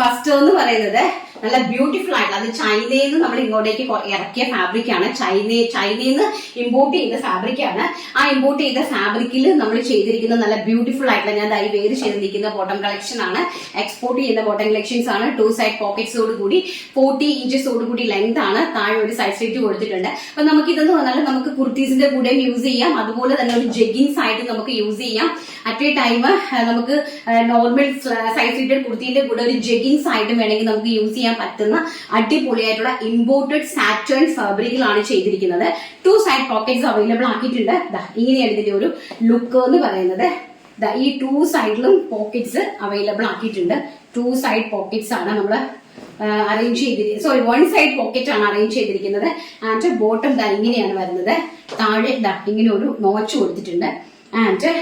First എന്ന് പറയുന്നത് നല്ല ബ്യൂട്ടിഫുൾ ആയിട്ടുള്ള അത് ചൈനയിൽ നിന്ന് നമ്മൾ ഇങ്ങോട്ടേക്ക് ഇറക്കിയ ഫാബ്രിക് ആണ്. ചൈനയിൽ നിന്ന് ഇമ്പോർട്ട് ചെയ്ത ഫാബ്രിക് ആണ്. ആ ഇമ്പോർട്ട് ചെയ്ത ഫാബ്രിക്കിൽ നമ്മൾ ചെയ്തിരിക്കുന്ന നല്ല ബ്യൂട്ടിഫുൾ ആയിട്ടുള്ള ഞാൻ ദൈ വേര് ചെയ്തിരിക്കുന്ന ബോട്ടം കളക്ഷൻ ആണ്. എക്സ്പോർട്ട് ചെയ്യുന്ന ബോട്ടം കളക്ഷൻസ് ആണ്. 2 സൈഡ് പോക്കറ്റ്സോട് കൂടി 40 ഇഞ്ചസോട് കൂടി ലെങ്ത് ആണ്. താഴെ ഒരു സൈഡ് സ്ലിറ്റ് കൊടുത്തിട്ടുണ്ട്. അപ്പൊ നമുക്ക് ഇതെന്ന് പറഞ്ഞാൽ നമുക്ക് കുർത്തീസിന്റെ കൂടെ യൂസ് ചെയ്യാം. അതുപോലെ തന്നെ ഒരു ജെഗിൻസ് ആയിട്ട് നമുക്ക് യൂസ് ചെയ്യാം. അറ്റ് എ ടൈം നമുക്ക് നോർമൽ സൈഡ് സ്ലിറ്റഡ് കുർത്തിന്റെ കൂടെ ഒരു ജെഗിൻസ് ആയിട്ട് വേണമെങ്കിൽ നമുക്ക് യൂസ് ചെയ്യാൻ പറ്റുന്ന അടിപൊളിയായിട്ടുള്ള ഇമ്പോർട്ടഡ് സാറ്റേൺ ഫാബ്രിക്കിലാണ് ചെയ്തിരിക്കുന്നത്. 2 സൈഡ് പോക്കറ്റ്സ് അവൈലബിൾ ആക്കിയിട്ടുണ്ട്. ഇങ്ങനെയാണ് ഇതിന്റെ ഒരു ലുക്ക് എന്ന് പറയുന്നത്. ഈ 2 സൈഡിലും പോക്കറ്റ്സ് അവൈലബിൾ ആക്കിയിട്ടുണ്ട്. 2 സൈഡ് പോക്കറ്റ്സ് ആണ് നമ്മൾ അറേഞ്ച് ചെയ്തിരിക്കുന്നത്. സോറി, 1 സൈഡ് പോക്കറ്റ് ആണ് അറേഞ്ച് ചെയ്തിരിക്കുന്നത്. ആൻഡ് ബോട്ടം ഇങ്ങനെയാണ് വരുന്നത്. താഴെ ഇങ്ങനെ ഒരു നോച്ച് കൊടുത്തിട്ടുണ്ട്. ആൻഡ്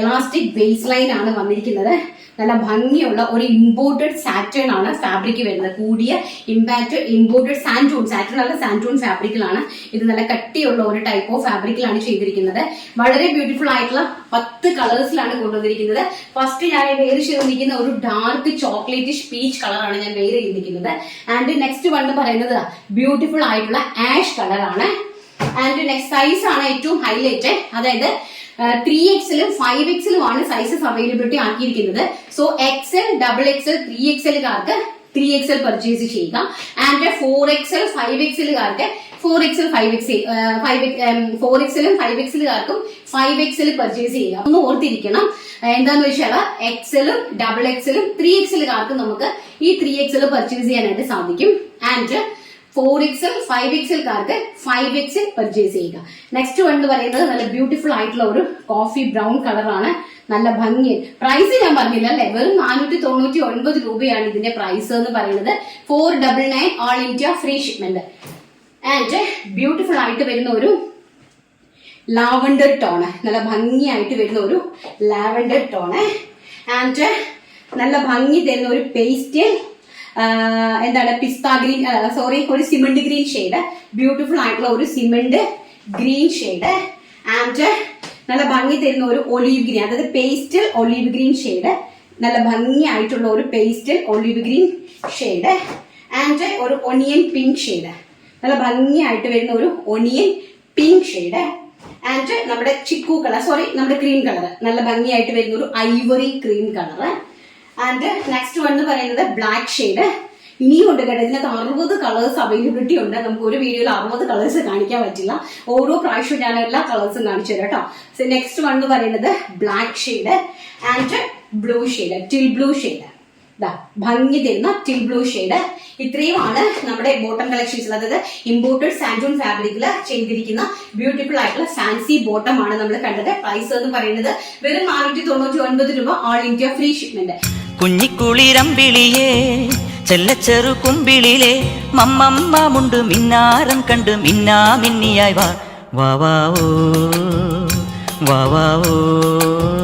എലാസ്റ്റിക് ബേസ് ലൈൻ ആണ് വന്നിരിക്കുന്നത്. നല്ല ഭംഗിയുള്ള ഒരു ഇമ്പോർട്ടഡ് സാറ്റേൺ ആണ് ഫാബ്രിക് വരുന്നത്. കൂടിയ ഇമ്പോർട്ടഡ് സാറ്റേൺ അല്ല സാൻറ്റൂൺ ഫാബ്രിക്കിലാണ്. ഇത് നല്ല കട്ടിയുള്ള ഒരു ടൈപ്പ് ഓഫ് ഫാബ്രിക്കിലാണ് ചെയ്തിരിക്കുന്നത്. വളരെ ബ്യൂട്ടിഫുൾ ആയിട്ടുള്ള 10 കളേഴ്സിലാണ് കൊണ്ടുവന്നിരിക്കുന്നത്. ഫസ്റ്റ് ഞാൻ വെയർ ചെയ്തിരിക്കുന്ന ഒരു ഡാർക്ക് ചോക്ലേറ്റിഷ് പീച്ച് കളറാണ് ഞാൻ വെയർ ചെയ്തിരിക്കുന്നത്. ആൻഡ് നെക്സ്റ്റ് വൺ പറയുന്നത് ബ്യൂട്ടിഫുൾ ആയിട്ടുള്ള ആഷ് കളറാണ്. ആൻഡ് നെക്സ്റ്റ് സൈസ് ആണ് ഏറ്റവും ഹൈലൈറ്റ്. അതായത് 3XL 5XL ആണ് സൈസസ് അവൈലബിലിറ്റി ആക്കിയിരിക്കുന്നത്. സോ XL, XXL, 3XL കാർക്ക് 3XL പർച്ചേസ് ചെയ്യുക. ആൻഡ് 4XL 5XL കാർക്ക് 4XL 4XL 5XL കാർക്കും 5XL purchase ചെയ്യുക. ഒന്ന് ഓർത്തിരിക്കണം, എന്താന്ന് വെച്ചാൽ XL, XXL, 3XL കാർക്ക് നമുക്ക് ഈ 3XL പർച്ചേസ് ചെയ്യാനായിട്ട് സാധിക്കും. ആൻഡ് 4XL 5XL കാർക്ക് 5XL പർച്ചേസ് ചെയ്യുക. നെക്സ്റ്റ് വൺ എന്ന് പറയുന്നത് നല്ല ബ്യൂട്ടിഫുൾ ആയിട്ടുള്ള ഒരു കോഫി ബ്രൗൺ കളറാണ്. നല്ല ഭംഗി. പ്രൈസ് ഞാൻ പറഞ്ഞില്ല അല്ലെ, വെറും 499 രൂപയാണ് ഇതിന്റെ പ്രൈസ് എന്ന് പറയുന്നത്. 499 all India free shipment. And beautiful ആയിട്ട് വരുന്ന ഒരു ലാവൻഡർ ടോണ്, നല്ല ഭംഗിയായിട്ട് വരുന്ന ഒരു ലാവൻഡർ ടോണ്. ആൻഡ് നല്ല ഭംഗി തരുന്ന ഒരു പേസ്റ്റൽ പിസ്ത ഗ്രീൻ, സോറി, ഒരു സിമന്റ് ഗ്രീൻ ഷെയ്ഡ്. ബ്യൂട്ടിഫുൾ ആയിട്ടുള്ള ഒരു സിമന്റ് ഗ്രീൻ ഷെയ്ഡ്. ആൻഡ് നല്ല ഭംഗി തരുന്ന ഒരു ഒലീവ് ഗ്രീൻ, അതായത് പേസ്റ്റൽ ഒലീവ് ഗ്രീൻ ഷെയ്ഡ്. നല്ല ഭംഗിയായിട്ടുള്ള ഒരു pastel olive green shade. And ഒരു ഒണിയൻ പിങ്ക് ഷെയ്ഡ്, നല്ല ഭംഗിയായിട്ട് വരുന്ന ഒരു ഒണിയൻ പിങ്ക് ഷെയ്ഡ്. ആൻഡ് നമ്മുടെ ചിക്കു കളർ, സോറി, നമ്മുടെ ക്രീം കളർ, നല്ല ഭംഗിയായിട്ട് വരുന്ന ഒരു Ivory cream colour. And next one എന്ന് പറയുന്നത് ബ്ലാക്ക് ഷെയ്ഡ്. ഇനിയും ഉണ്ട് കേട്ടോ, ഇതിനകത്ത് 60 കളേഴ്സ് അവൈലബിലിറ്റി ഉണ്ട്. നമുക്ക് ഒരു വീഡിയോയിൽ 60 കളേഴ്സ് കാണിക്കാൻ പറ്റില്ല. ഓരോ പ്രാവശ്യവും ഞാൻ എല്ലാ കളേഴ്സും കാണിച്ചു തരാം കേട്ടോ. നെക്സ്റ്റ് വൺ എന്ന് പറയുന്നത് black shade and blue shade, till blue shade. ഭംഗി തരുന്ന ടിൽ ബ്ലൂ ഷെയ്ഡ്. ഇത്രയുമാണ് നമ്മുടെ ബോട്ടം കളക്ഷൻസ്. അതായത് ഇമ്പോർട്ടഡ് സാൻറ്റൂൺ ഫാബ്രിക്കിൽ ചെയ്തിരിക്കുന്ന ബ്യൂട്ടിഫുൾ ആയിട്ടുള്ള ഫാൻസി ബോട്ടം ആണ് നമ്മൾ കണ്ടത്. പ്രൈസ് എന്ന് പറയുന്നത് വെറും 499 രൂപ ഓൾ ഇന്ത്യ ഫ്രീ ഷിപ്മെന്റ്. കുഞ്ഞിക്കുളിരമ്പിളിയേ ചെല്ലച്ചെറു കുമ്പിളിലെ മമ്മമ്മ മുണ്ട് മിന്നാരം കണ്ട് മിന്നാ മിന്നിയായി വാ വാ വാ ഓ വാ വാ ഓ.